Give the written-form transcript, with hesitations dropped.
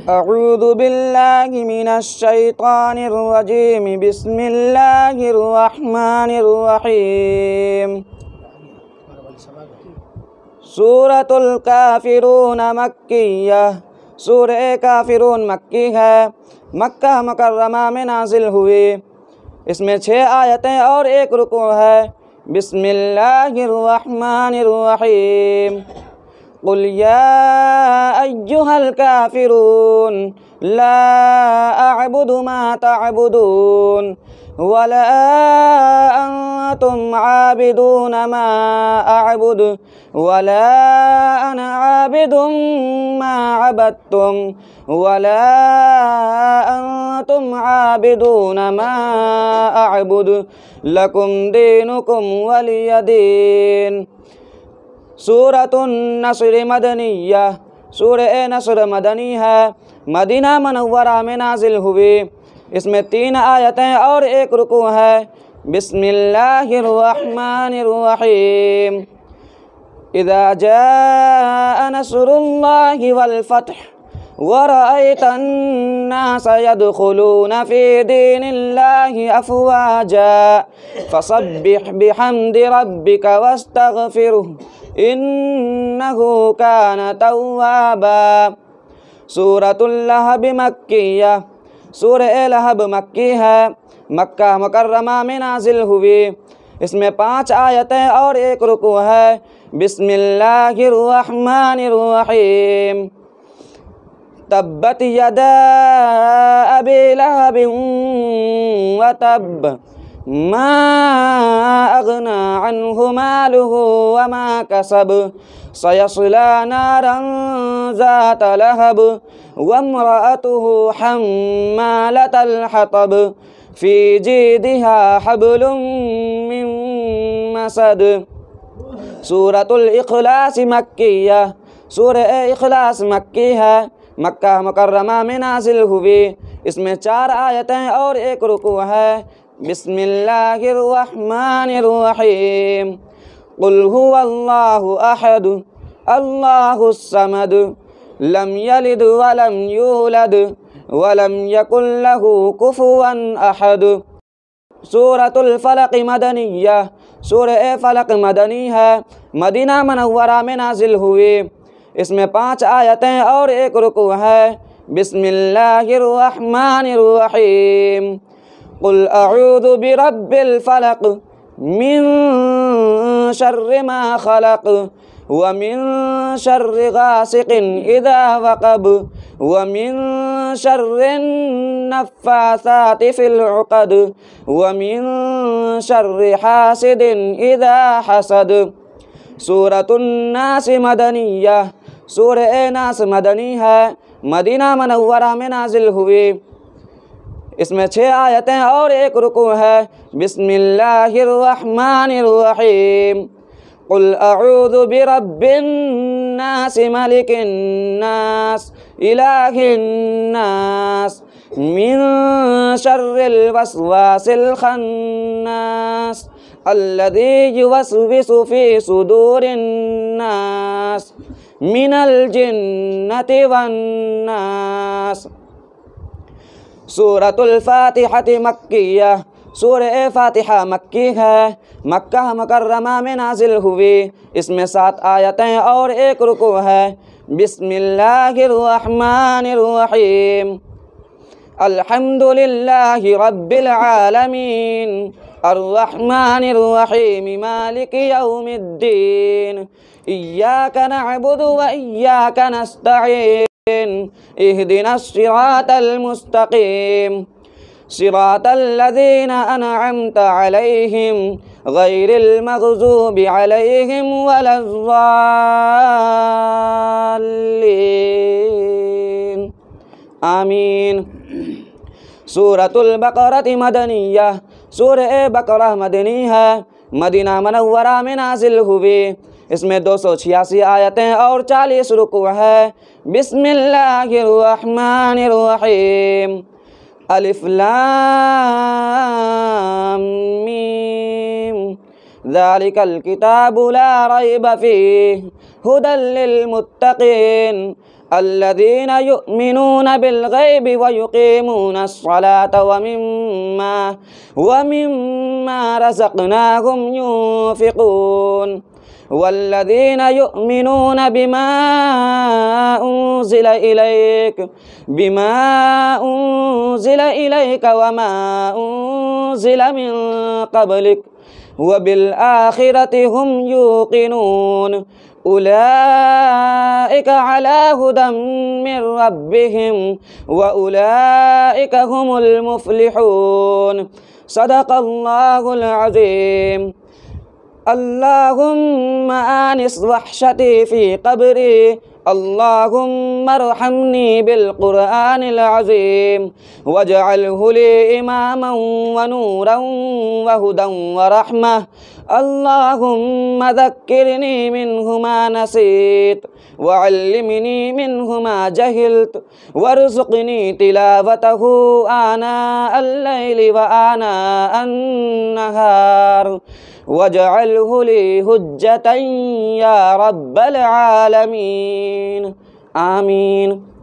अऊज़ु बिल्लाहि मिनश शैतानिर रजीम बिस्मिल्लाहिर रहमानिर रहीम। सूरतुल काफिरून मक्किय्या। सूरह काफिरून मक्की है, मक्का मुकर्रमा में नाजिल हुई। इसमें 6 आयतें और 1 रुकू है। बिस्मिल्लाहिर रहमानिर रहीम। कुल या अय्युहल काफिरून ला अअबुदु मा तअबुदून वला अंतुम आबिदून मा अअबुदु वला अना आबिदुम मा अबदतुम वला अंतुम आबिदून मा अअबुदु लकुम दीनुकुम वलिय दीन। सूरतुन नस्र मदनिया। सूरह नस्र मदनी है, मदीना मनव्वरा में नाजिल हुई। इसमें 3 आयतें और 1 रुकू है। बिस्मिल्लाहिर रहमानिर रहीम। इज़ा जाअ नस्रुल्लाहि वल फ़त्ह वरअयतन नास यदखुलून फ़ी दीनिल्लाहि अफ़वाजा फ़सब्बिह बिहम्दि रब्बिका वस्तग़फ़िरहु इन्नहु कान तव्वाबा। सूरतुल लहब मक्किय्या। सूरह लहब मक्की है, मक्का मुकर्रमा में नाजिल हुई। इसमें 5 आयतें और 1 रुकू है। बिस्मिल्लाहिर रहमानिर रहीम। तब्बत यदा अबी लहबिन व तब्ब मा अगना अन्हु मालुहु व मा कसब सयस्ला नारन ज़ात लहब वम्रअतुहु हम्मालतल हतब फ़ी जीदिहा हब्लुम मिन मसद। सूरतुल इख़लास मक्किय्या। सूरह इख़लास मक्की है, मक्का मुकर्रमा में नाजिल हुई। इसमें 4 आयतें और 1 रुकू है। बिस्मिल्लाहिर रहमानिर रहीम। कुल हुवल्लाहु अहद अल्लाहुस समद लम यलिद वलम यूलद वलम यकुल लहू कुफुवन अहद। सूरतुल फलक मदनिया। सूरह फलक मदनी है, मदीना मनव्वरा में नाजिल हुई। इसमें 5 आयतें और 1 रुकू है। बिस्मिल्लाहिर रहमानिर रहीम। कुल अऊज़ु बिरब्बिल फलक मिन शर्रि मा खलक व मिन शर्रि गासिकिन इज़ा वक़ब व मिन शर्रिन नफ़्फ़ासाति फ़िल उक़द व मिन शर्रि हासिदिन इज़ा हसद। सूरतुन नास मदनिया। सूरह नास मदनी है, मदीना मनव्वरा में नाजिल हुई। इसमें 6 आयतें और 1 रुकू है। बिस्मिल्लाहिर रहमानिर रहीम। कुल अऊज़ु बिरब्बिन नास मलिकिन नास इलाहिन नास मिन शर्रिल वस्वासिल खन्नास अल्लज़ी युवस्विसु फ़ी सुदूरिन नास मिनल जिन्नति वन नास। सूरतुल फ़ातिहति मक्किय्या। सूरह फ़ातिहा मक्की है, मक्का मुकर्रमा में नाजिल हुई। इसमें 7 आयतें और 1 रुकू है। बिस्मिल्लाहिर रहमानिर रहीम। अल्हम्दुलिल्लाहि रब्बिल आलमीन अर्रहमानिर रहीम मालिकि यौमिद्दीन इय्याका नअबुदु व इय्याका नस्तईन इहदिनस सिरातल मुस्तकीम सिरातल लज़ीना अनअमत अलैहिम गैरिल मग़ज़ूबि अलैहिम वलज़्ज़ाल्लीन। आमीन। सूरतुल बक़रह मदनिया। सूरह बक़रह मदनी है, मदीना मनव्वरा में नाजिल हुई। इसमें 286 आयतें और 40 रुकू है। बिस्मिल्लाहिर रहमानिर रहीम। अलिफ लाम मीम ज़ालिकल किताबु ला रैब फ़ीह हुदल लिल मुत्तक़ीन الذين يؤمنون بالغيب ويقيمون الصلاة ومما رزقناهم ينفقون والذين يؤمنون بما أنزل إليك وما أنزل من قبلك وبالآخرة هم يوقنون أولئك على هدى من ربهم وأولئك هم المفلحون صدق الله العظيم. اللهم آنس وحشتي في قبري اللهم ارحمني بالقرآن العظيم واجعله لي إماما ونورا وهدى ورحمة. اللهم ذكرني منه ما نسيت وعلمني منه ما جهلت وارزقني تلاوته آناء الليل وآناء النهار واجعله لي هجة يا رب العالمين. آمين.